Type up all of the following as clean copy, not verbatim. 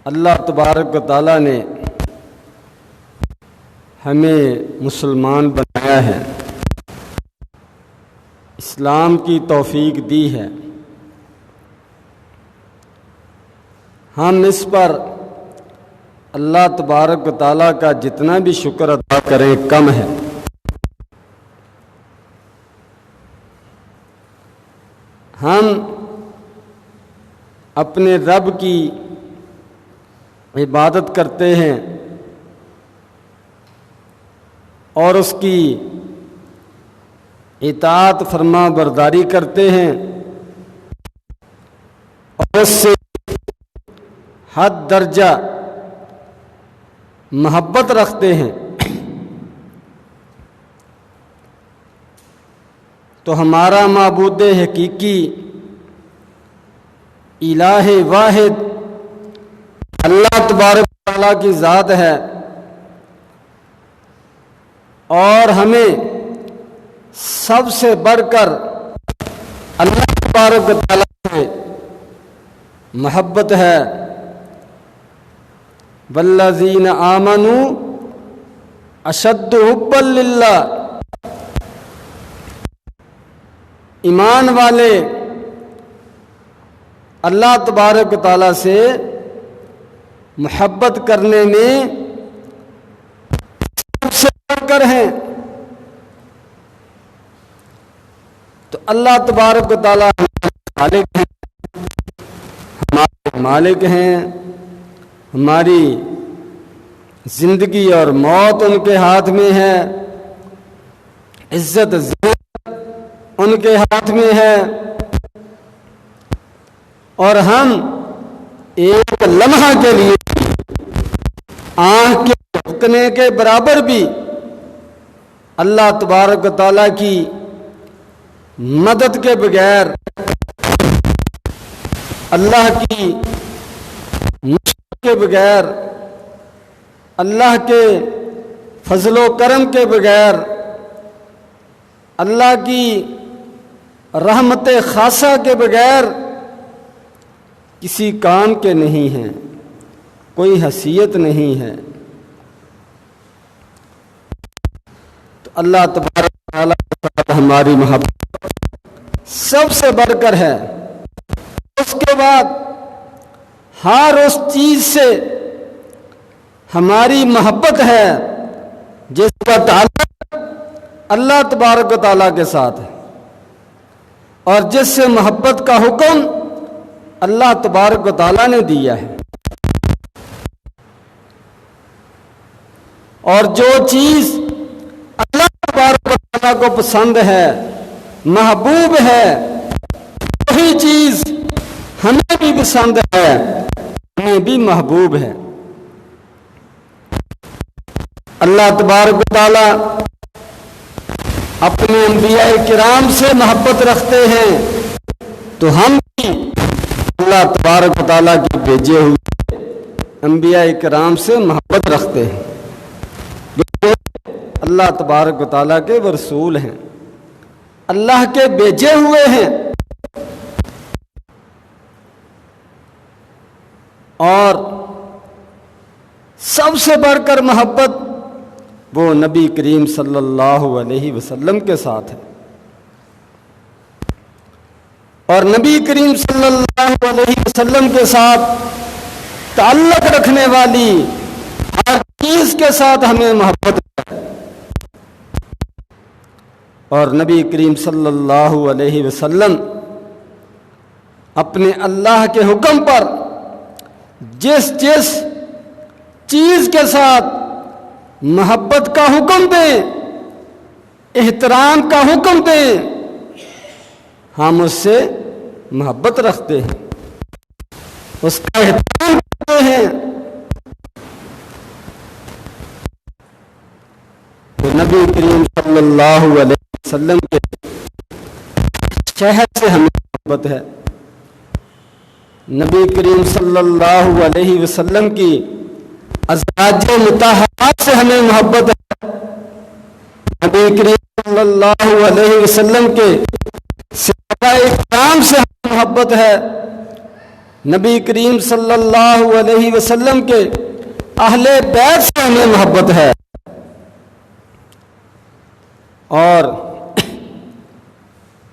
اللہ تبارک و تعالیٰ نے ہمیں مسلمان بنایا ہے، اسلام کی توفیق دی ہے۔ ہم اس پر اللہ تبارک و تعالیٰ کا جتنا بھی شکر ادا کریں کم ہے۔ ہم اپنے رب کی عبادت کرتے ہیں اور اس کی اطاعت فرما برداری کرتے ہیں اور اس سے حد درجہ محبت رکھتے ہیں، تو ہمارا معبود حقیقی الہ واحد اللہ تبارک و تعالیٰ کی ذات ہے، اور ہمیں سب سے بڑھ کر اللہ تبارک و تعالیٰ سے محبت ہے۔ والذین آمنوا اشد حبا للہ، ایمان والے اللہ تبارک و تعالیٰ سے محبت کرنے میں سب سے بڑھ کر ہیں۔ تو اللہ تبارک و تعالیٰ مالک ہیں، ہمارے مالک ہیں، ہماری زندگی اور موت ان کے ہاتھ میں ہے، عزت ذلت ان کے ہاتھ میں ہے، اور ہم ایک لمحہ کے لیے آنکھ کے جھپکنے کے برابر بھی اللہ تبارک و تعالیٰ کی مدد کے بغیر، اللہ کی نصرت کے بغیر، اللہ کے فضل و کرم کے بغیر، اللہ کی رحمت خاصہ کے بغیر کسی کام کے نہیں ہیں، کوئی حیثیت نہیں ہے۔ تو اللہ تبارک و تعالیٰ کے ساتھ ہماری محبت سب سے بڑھ کر ہے۔ اس کے بعد ہر اس چیز سے ہماری محبت ہے جس کا تعلق اللہ تبارک و تعالیٰ کے ساتھ ہے، اور جس سے محبت کا حکم اللہ تبارک و تعالیٰ نے دیا ہے۔ اور جو چیز اللہ تبارک و تعالیٰ کو پسند ہے، محبوب ہے، وہی چیز ہمیں بھی پسند ہے، ہمیں بھی محبوب ہے۔ اللہ تبارک و تعالیٰ اپنے انبیاء کرام سے محبت رکھتے ہیں، تو ہم بھی اللہ تبارک و تعالیٰ کے بھیجے ہوئے انبیاء کرام سے محبت رکھتے ہیں، جو اللہ تبارک و تعالیٰ کے رسول ہیں، اللہ کے بھیجے ہوئے ہیں۔ اور سب سے بڑھ کر محبت وہ نبی کریم صلی اللہ علیہ وسلم کے ساتھ ہے، اور نبی کریم صلی اللہ علیہ وسلم کے ساتھ تعلق رکھنے والی ہر چیز کے ساتھ ہمیں محبت ہے۔ اور نبی کریم صلی اللہ علیہ وسلم اپنے اللہ کے حکم پر جس جس چیز کے ساتھ محبت کا حکم دیں، احترام کا حکم دیں، ہم اس سے محبت رکھتے ہیں، اس کا احترام کرتے ہیں۔ تو نبی کریم صلی اللہ علیہ وسلم کے شہر سے ہمیں محبت ہے، نبی کریم صلی اللہ علیہ وسلم کی ازواج مطہرات سے ہمیں محبت ہے، نبی کریم صلی اللہ علیہ وسلم کے صحابہ کرام سے ہمیں محبت ہے، نبی کریم صلی اللہ علیہ وسلم کے اہل بیت سے ہمیں محبت ہے، اور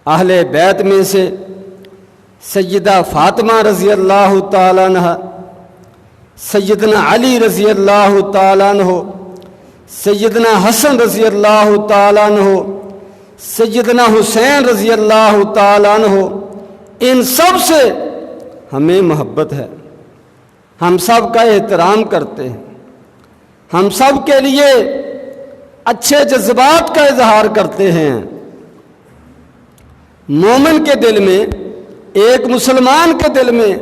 اہل بیت میں سے سیدہ فاطمہ رضی اللہ تعالیٰ عنہ، سیدنا علی رضی اللہ تعالیٰ عنہ، سیدنا حسن رضی اللہ تعالیٰ عنہ، سیدنا حسین رضی اللہ تعالیٰ عنہ، ان سب سے ہمیں محبت ہے، ہم سب کا احترام کرتے ہیں، ہم سب کے لیے اچھے جذبات کا اظہار کرتے ہیں۔ مومن کے دل میں، ایک مسلمان کے دل میں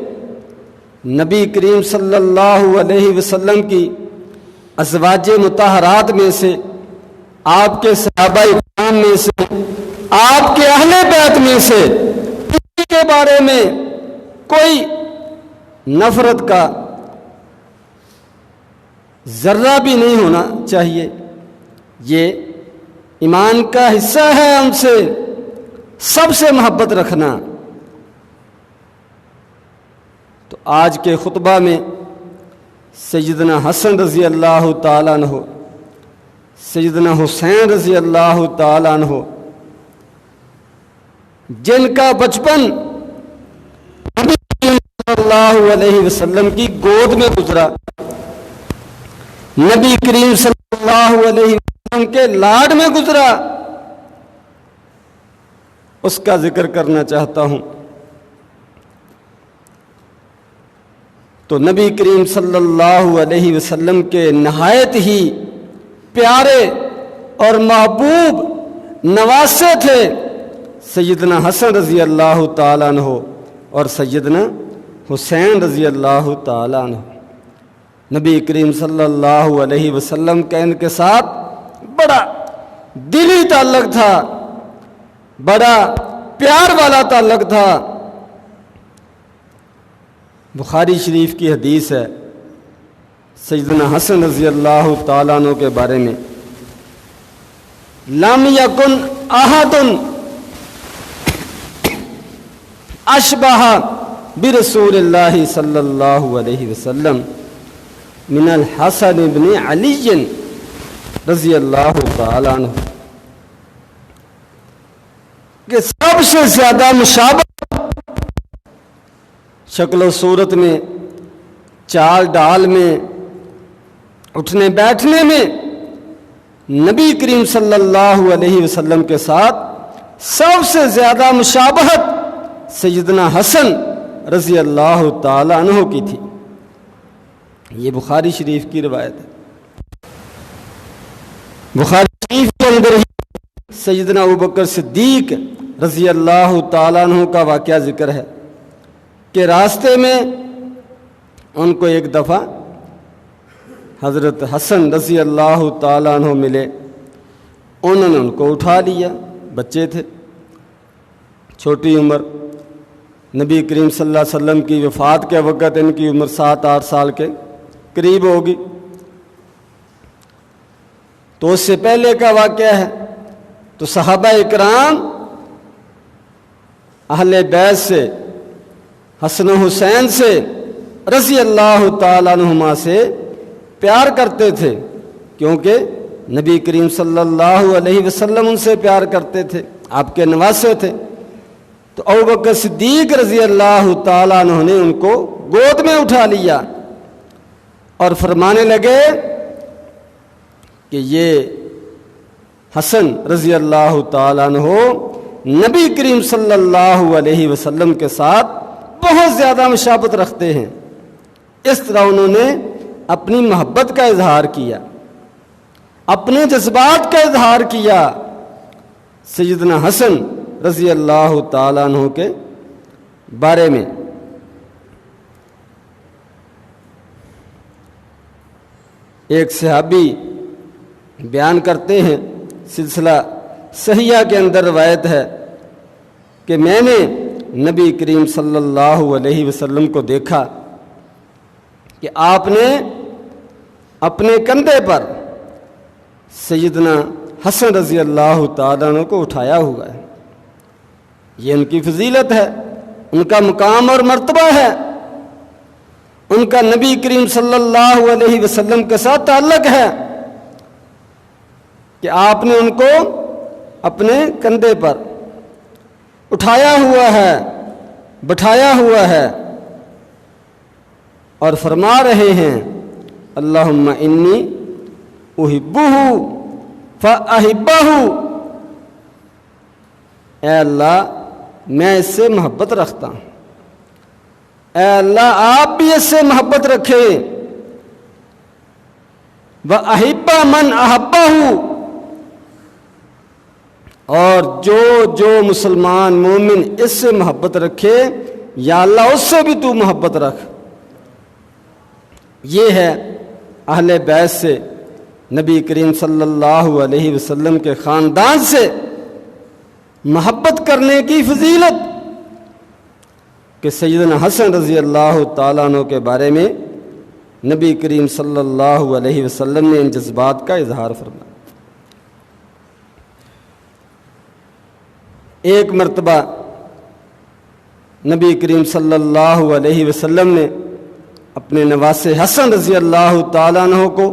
نبی کریم صلی اللہ علیہ وسلم کی ازواج مطہرات میں سے، آپ کے صحابہ اکرام میں سے، آپ کے اہل بیت میں سے کسی کے بارے میں کوئی نفرت کا ذرہ بھی نہیں ہونا چاہیے۔ یہ ایمان کا حصہ ہے ہم سے سب سے محبت رکھنا۔ تو آج کے خطبہ میں سیدنا حسن رضی اللہ تعالیٰ عنہ، سیدنا حسین رضی اللہ تعالیٰ عنہ، جن کا بچپن نبی صلی اللہ علیہ وسلم کی گود میں گزرا، نبی کریم صلی اللہ علیہ وسلم کے لاڈ میں گزرا، اس کا ذکر کرنا چاہتا ہوں۔ تو نبی کریم صلی اللہ علیہ وسلم کے نہایت ہی پیارے اور محبوب نواسے تھے سیدنا حسن رضی اللہ تعالیٰ عنہ اور سیدنا حسین رضی اللہ تعالیٰ عنہ۔ نبی کریم صلی اللہ علیہ وسلم کا ان کے ساتھ بڑا دلی تعلق تھا، بڑا پیار والا تعلق تھا۔ بخاری شریف کی حدیث ہے سیدنا حسن رضی اللہ تعالیٰ عنہ کے بارے میں، لم یکن احد اشبہ برسول اللہ صلی اللہ علیہ وسلم من الحسن بن علی رضی اللہ تعالیٰ عنہ، کہ سب سے زیادہ مشابہ شکل و صورت میں، چال ڈال میں، اٹھنے بیٹھنے میں نبی کریم صلی اللہ علیہ وسلم کے ساتھ سب سے زیادہ مشابہت سیدنا حسن رضی اللہ تعالی عنہ کی تھی۔ یہ بخاری شریف کی روایت ہے۔ بخاری شریف کے اندر ہی سیدنا ابوبکر صدیق رضی اللہ تعالی عنہ کا واقعہ ذکر ہے کہ راستے میں ان کو ایک دفعہ حضرت حسن رضی اللہ تعالیٰ عنہ ملے، انہوں نے ان کو اٹھا لیا، بچے تھے، چھوٹی عمر، نبی کریم صلی اللہ علیہ وسلم کی وفات کے وقت ان کی عمر 7-8 سال کے قریب ہوگی۔ تو اس سے پہلے کا واقعہ ہے۔ تو صحابہ اکرام اہل بیت سے، حسن و حسین سے رضی اللہ تعالیٰ عنہما سے پیار کرتے تھے، کیونکہ نبی کریم صلی اللہ علیہ وسلم ان سے پیار کرتے تھے، آپ کے نواسے تھے۔ تو ابوبکر صدیق رضی اللہ تعالیٰ عنہ نے ان کو گود میں اٹھا لیا اور فرمانے لگے کہ یہ حسن رضی اللہ تعالیٰ عنہ نبی کریم صلی اللہ علیہ وسلم کے ساتھ بہت زیادہ مشابہت رکھتے ہیں۔ اس طرح انہوں نے اپنی محبت کا اظہار کیا، اپنے جذبات کا اظہار کیا سیدنا حسن رضی اللہ تعالیٰ عنہ کے بارے میں۔ ایک صحابی بیان کرتے ہیں، سلسلہ صحیحہ کے اندر روایت ہے کہ میں نے نبی کریم صلی اللہ علیہ وسلم کو دیکھا کہ آپ نے اپنے کندھے پر سیدنا حسن رضی اللہ تعالیٰ عنہ کو اٹھایا ہوا ہے۔ یہ ان کی فضیلت ہے، ان کا مقام اور مرتبہ ہے ان کا نبی کریم صلی اللہ علیہ وسلم کے ساتھ تعلق ہے کہ آپ نے ان کو اپنے کندھے پر اٹھایا ہوا ہے، بٹھایا ہوا ہے اور فرما رہے ہیں اللہم انی احبہ فاحبہ، اے اللہ میں اس سے محبت رکھتا ہوں، اے اللہ آپ بھی اس سے محبت رکھیں، وَأَحِبَّ مَنْ أَحَبَّهُ، اور جو مسلمان مومن اس سے محبت رکھے یا اللہ اس سے بھی تو محبت رکھ۔ یہ ہے اہل بیت سے، نبی کریم صلی اللہ علیہ وسلم کے خاندان سے محبت کرنے کی فضیلت، کہ سیدنا حسن رضی اللہ تعالیٰ عنہ کے بارے میں نبی کریم صلی اللہ علیہ وسلم نے ان جذبات کا اظہار فرمایا۔ ایک مرتبہ نبی کریم صلی اللہ علیہ وسلم نے اپنے نواسے حسن رضی اللہ تعالیٰ عنہ کو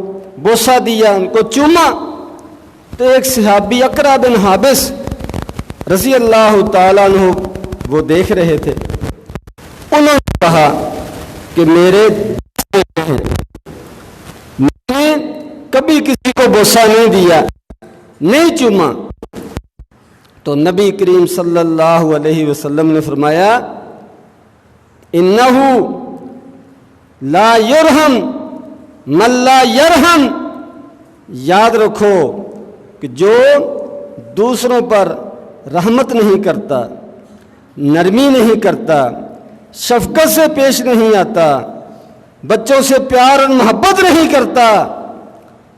بوسہ دیا، ان کو چوما، تو ایک صحابی اقرا بن حابس رضی اللہ تعالیٰ عنہ وہ دیکھ رہے تھے، انہوں نے کہا کہ میرے ہیں، میں نے کبھی کسی کو بوسہ نہیں دیا، نہیں چوما۔ تو نبی کریم صلی اللہ علیہ وسلم نے فرمایا انہو لا یرحم من لا یرحم، یاد رکھو کہ جو دوسروں پر رحمت نہیں کرتا، نرمی نہیں کرتا، شفقت سے پیش نہیں آتا، بچوں سے پیار اور محبت نہیں کرتا،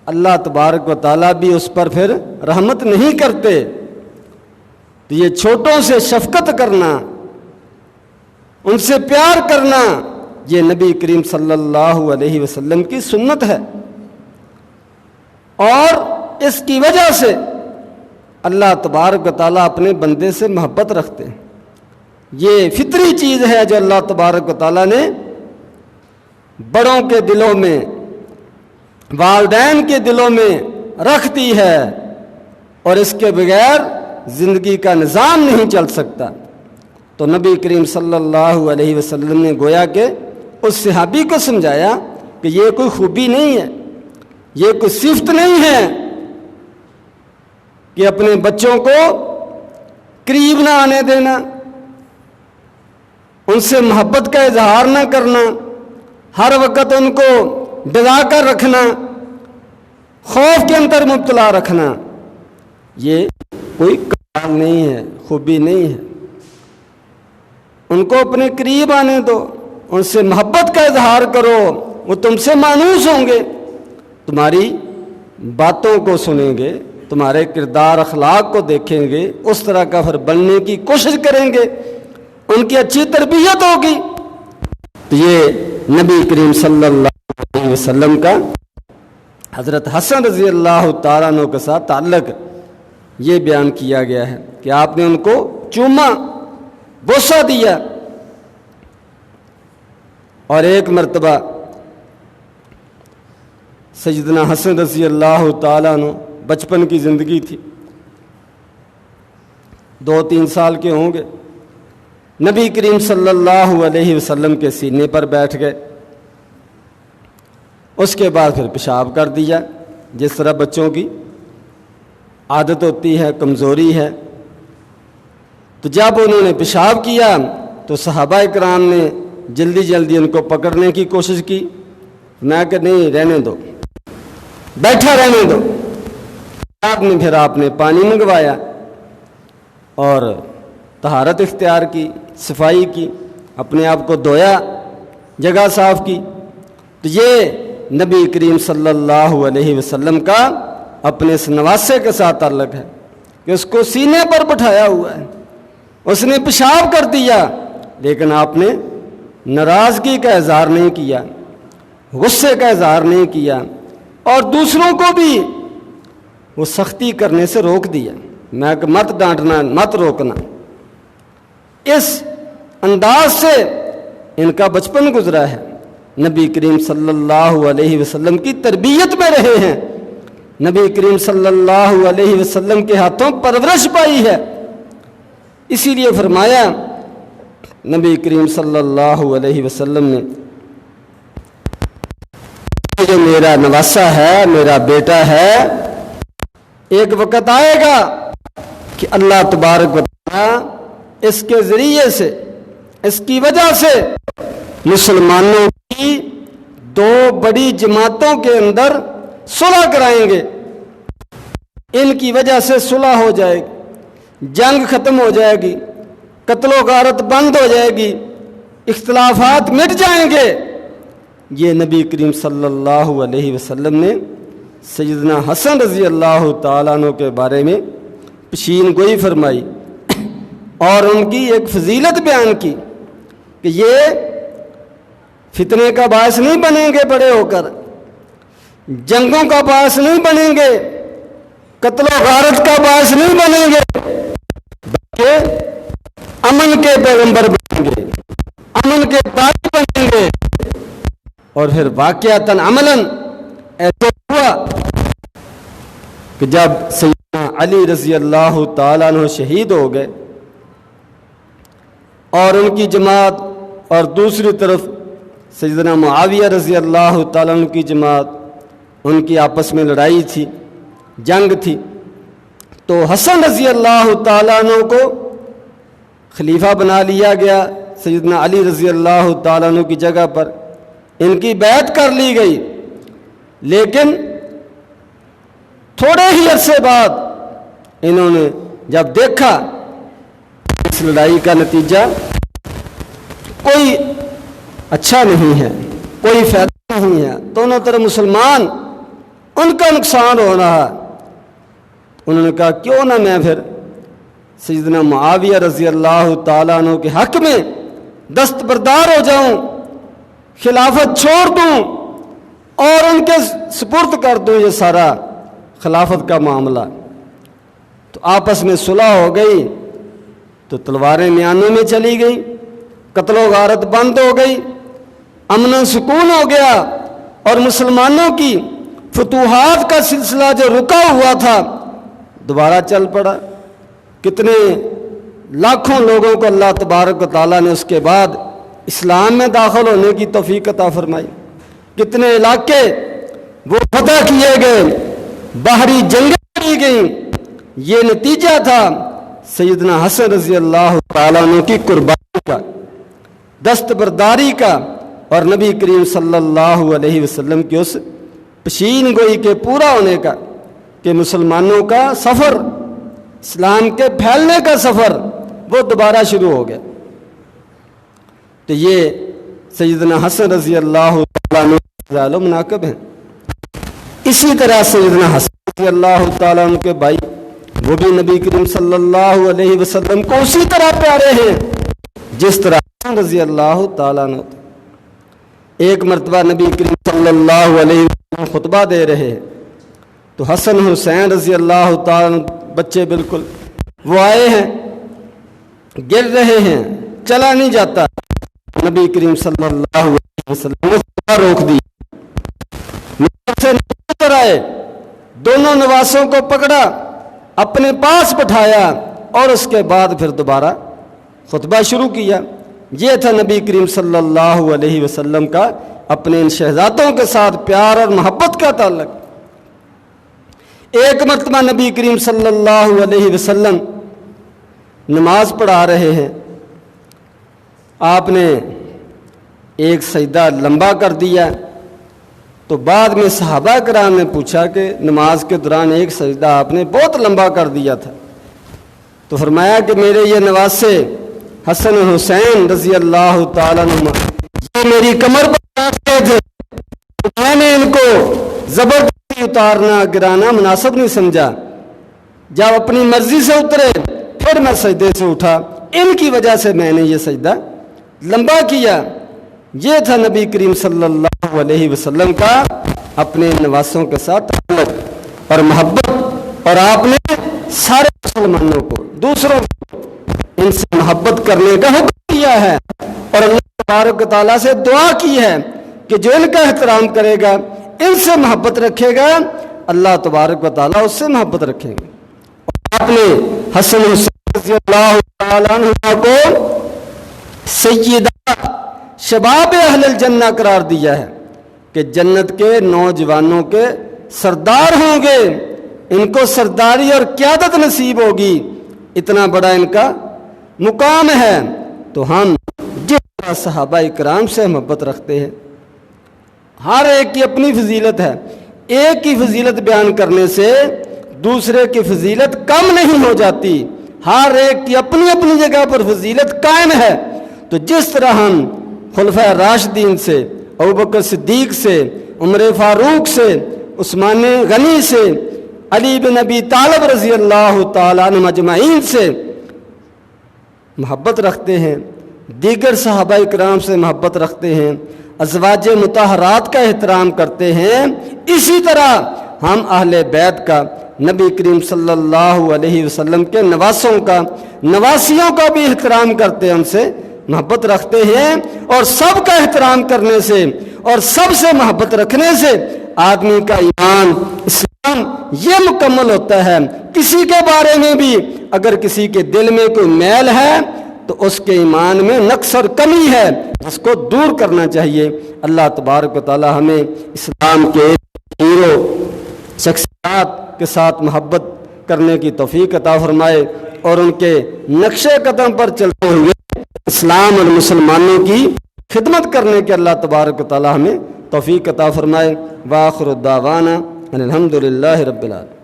اللہ تبارک و تعالیٰ بھی اس پر پھر رحمت نہیں کرتے۔ تو یہ چھوٹوں سے شفقت کرنا، ان سے پیار کرنا، یہ نبی کریم صلی اللہ علیہ وسلم کی سنت ہے، اور اس کی وجہ سے اللہ تبارک و تعالیٰ اپنے بندے سے محبت رکھتے ہیں۔ یہ فطری چیز ہے جو اللہ تبارک و تعالیٰ نے بڑوں کے دلوں میں، والدین کے دلوں میں رکھ دی ہے، اور اس کے بغیر زندگی کا نظام نہیں چل سکتا۔ تو نبی کریم صلی اللہ علیہ وسلم نے گویا کہ اس صحابی کو سمجھایا کہ یہ کوئی خوبی نہیں ہے، یہ کوئی صفت نہیں ہے کہ اپنے بچوں کو قریب نہ آنے دینا، ان سے محبت کا اظہار نہ کرنا، ہر وقت ان کو ڈرا کر رکھنا، خوف کے اندر مبتلا رکھنا، یہ کوئی کمال نہیں ہے، خوبی نہیں ہے۔ ان کو اپنے قریب آنے دو، ان سے محبت کا اظہار کرو، وہ تم سے مانوس ہوں گے، تمہاری باتوں کو سنیں گے، تمہارے کردار اخلاق کو دیکھیں گے، اس طرح کا پھر بننے کی کوشش کریں گے، ان کی اچھی تربیت ہوگی۔ تو یہ نبی کریم صلی اللہ علیہ وسلم کا حضرت حسن رضی اللہ تعالیٰ عنہ کے ساتھ تعلق یہ بیان کیا گیا ہے کہ آپ نے ان کو چوما، بوسہ دیا۔ اور ایک مرتبہ سیدنا حسن رضی اللہ تعالیٰ عنہ، بچپن کی زندگی تھی، 2-3 سال کے ہوں گے، نبی کریم صلی اللہ علیہ وسلم کے سینے پر بیٹھ گئے، اس کے بعد پھر پیشاب کر دیا، جس طرح بچوں کی عادت ہوتی ہے، کمزوری ہے۔ تو جب انہوں نے پیشاب کیا تو صحابہ کرام نے جلدی جلدی ان کو پکڑنے کی کوشش کی، میں کہ نہیں، رہنے دو، بیٹھا رہنے دو۔ آپ نے پانی منگوایا اور طہارت اختیار کی، صفائی کی، اپنے آپ کو دھویا، جگہ صاف کی۔ تو یہ نبی کریم صلی اللہ علیہ وسلم کا اپنے اس نواسے کے ساتھ تعلق ہے کہ اس کو سینے پر بٹھایا ہوا ہے، اس نے پیشاب کر دیا، لیکن آپ نے ناراضگی کا اظہار نہیں کیا، غصے کا اظہار نہیں کیا، اور دوسروں کو بھی وہ سختی کرنے سے روک دیا، میں کہ مت ڈانٹنا، مت روکنا۔ اس انداز سے ان کا بچپن گزرا ہے، نبی کریم صلی اللہ علیہ وسلم کی تربیت میں رہے ہیں، نبی کریم صلی اللہ علیہ وسلم کے ہاتھوں پرورش پائی ہے۔ اسی لیے فرمایا نبی کریم صلی اللہ علیہ وسلم نے، جو میرا نواسا ہے، میرا بیٹا ہے، ایک وقت آئے گا کہ اللہ تبارک و تعالی اس کے ذریعے سے، اس کی وجہ سے مسلمانوں کی دو بڑی جماعتوں کے اندر صلح کرائیں گے۔ ان کی وجہ سے صلح ہو جائے گی، جنگ ختم ہو جائے گی، قتل و غارت بند ہو جائے گی، اختلافات مٹ جائیں گے۔ یہ نبی کریم صلی اللہ علیہ وسلم نے سیدنا حسن رضی اللہ تعالیٰ عنہ کے بارے میں پیشین گوئی فرمائی اور ان کی ایک فضیلت بیان کی کہ یہ فتنے کا باعث نہیں بنیں گے، بڑے ہو کر جنگوں کا باعث نہیں بنیں گے، قتل و غارت کا باعث نہیں بنیں گے، بلکہ امن کے پیغمبر بنیں گے، امن کے داعی بنیں گے۔ اور پھر واقعتاً عملاً ایسا ہوا کہ جب سیدنا علی رضی اللہ تعالیٰ عنہ شہید ہو گئے اور ان کی جماعت، اور دوسری طرف سیدنا معاویہ رضی اللہ تعالیٰ عنہ کی جماعت، ان کی آپس میں لڑائی تھی، جنگ تھی، تو حسن رضی اللہ تعالیٰ عنہ کو خلیفہ بنا لیا گیا سیدنا علی رضی اللہ تعالیٰ عنہ کی جگہ پر، ان کی بیعت کر لی گئی۔ لیکن تھوڑے ہی عرصے بعد انہوں نے جب دیکھا اس لڑائی کا نتیجہ کوئی اچھا نہیں ہے، کوئی فائدہ نہیں ہے، دونوں طرف مسلمان، ان کا نقصان ہو رہا، انہوں نے کہا کیوں نہ میں پھر سیدنا معاویہ رضی اللہ تعالیٰ عنہ کے حق میں دستبردار ہو جاؤں، خلافت چھوڑ دوں اور ان کے سپرد کر دوں یہ سارا خلافت کا معاملہ۔ تو آپس میں صلح ہو گئی، تو تلواریں میانوں میں چلی گئی، قتل و غارت بند ہو گئی، امن و سکون ہو گیا، اور مسلمانوں کی فتوحات کا سلسلہ جو رکا ہوا تھا دوبارہ چل پڑا۔ کتنے لاکھوں لوگوں کو اللہ تبارک و تعالیٰ نے اس کے بعد اسلام میں داخل ہونے کی توفیق عطا فرمائی، کتنے علاقے وہ فتح کیے گئے، باہری جنگیں کی گئیں۔ یہ نتیجہ تھا سیدنا حسن رضی اللہ تعالیٰ عنہ کی قربانی کا، دستبرداری کا، اور نبی کریم صلی اللہ علیہ وسلم کی اس پیشین گوئی کے پورا ہونے کا کہ مسلمانوں کا سفر، اسلام کے پھیلنے کا سفر وہ دوبارہ شروع ہو گیا۔ تو یہ سیدنا حسن رضی اللہ تعالیٰ عنہ مناقب ہیں۔ اسی طرح سیدنا حسن رضی اللہ تعالیٰ عنہ کے بھائی، وہ بھی نبی کریم صلی اللہ علیہ وسلم کو اسی طرح پیارے ہیں جس طرح حسن رضی اللہ تعالیٰ عنہ۔ ایک مرتبہ نبی کریم صلی اللہ علیہ وسلم خطبہ دے رہے ہیں تو حسن حسین رضی اللہ تعالیٰ عنہ بچے بالکل وہ آئے ہیں، گر رہے ہیں، چلا نہیں جاتا۔ نبی کریم صلی اللہ علیہ وسلم نے خطبہ روک دی، سے اتر آئے، دونوں نواسوں کو پکڑا، اپنے پاس بٹھایا، اور اس کے بعد پھر دوبارہ خطبہ شروع کیا۔ یہ تھا نبی کریم صلی اللہ علیہ وسلم کا اپنے ان شہزادوں کے ساتھ پیار اور محبت کا تعلق۔ ایک مرتبہ نبی کریم صلی اللہ علیہ وسلم نماز پڑھا رہے ہیں، آپ نے ایک سجدہ لمبا کر دیا، تو بعد میں صحابہ کرام نے پوچھا کہ نماز کے دوران ایک سجدہ آپ نے بہت لمبا کر دیا تھا، تو فرمایا کہ میرے یہ نواسے حسن حسین رضی اللہ تعالیٰ عنہ یہ میری کمر پر بیٹھتے تھے، میں نے ان کو زبردستی اتارنا گرانا مناسب نہیں سمجھا، جب اپنی مرضی سے اترے پھر میں سجدے سے اٹھا، ان کی وجہ سے میں نے یہ سجدہ لمبا کیا۔ یہ تھا نبی کریم صلی اللہ علیہ وسلم کا اپنے نواسوں کے ساتھ تعلق اور محبت، اور آپ نے سارے مسلمانوں کو، دوسروں کو ان سے محبت کرنے کا حکم دیا ہے، اور اللہ تبارک و تعالیٰ سے دعا کی ہے کہ جو ان کا احترام کرے گا، ان سے محبت رکھے گا، اللہ تبارک و تعالیٰ اس سے محبت رکھیں گے۔ اور آپ نے حسن حسین رضی اللہ تعالیٰ عنہ کو سیدہ شباب اہل الجنہ قرار دیا ہے کہ جنت کے نوجوانوں کے سردار ہوں گے، ان کو سرداری اور قیادت نصیب ہوگی، اتنا بڑا ان کا مقام ہے۔ تو ہم جس طرح صحابہ کرام سے محبت رکھتے ہیں، ہر ایک کی اپنی فضیلت ہے، ایک کی فضیلت بیان کرنے سے دوسرے کی فضیلت کم نہیں ہو جاتی، ہر ایک کی اپنی اپنی جگہ پر فضیلت قائم ہے۔ تو جس طرح ہم خلفائے راشدین سے، ابوبکر صدیق سے، عمر فاروق سے، عثمان غنی سے، علی بن ابی طالب رضی اللہ تعالیٰ عنہ اجمعین سے محبت رکھتے ہیں، دیگر صحابہ کرام سے محبت رکھتے ہیں، ازواج مطہرات کا احترام کرتے ہیں، اسی طرح ہم اہل بیت کا، نبی کریم صلی اللہ علیہ وسلم کے نواسوں کا، نواسیوں کا بھی احترام کرتے ہیں، ان سے محبت رکھتے ہیں۔ اور سب کا احترام کرنے سے اور سب سے محبت رکھنے سے آدمی کا ایمان، اسلام یہ مکمل ہوتا ہے۔ کسی کے بارے میں بھی اگر کسی کے دل میں کوئی میل ہے تو اس کے ایمان میں نقص اور کمی ہے، اس کو دور کرنا چاہیے۔ اللہ تبارک و تعالی ہمیں اسلام کے ہیرو شخصیات کے ساتھ محبت کرنے کی توفیق عطا فرمائے، اور ان کے نقش قدم پر چلتے ہوئے اسلام اور مسلمانوں کی خدمت کرنے کے اللہ تبارک و تعالی ہمیں توفیق عطا فرمائے۔ وآخر الدعوانا ان الحمد للہ رب العالمین۔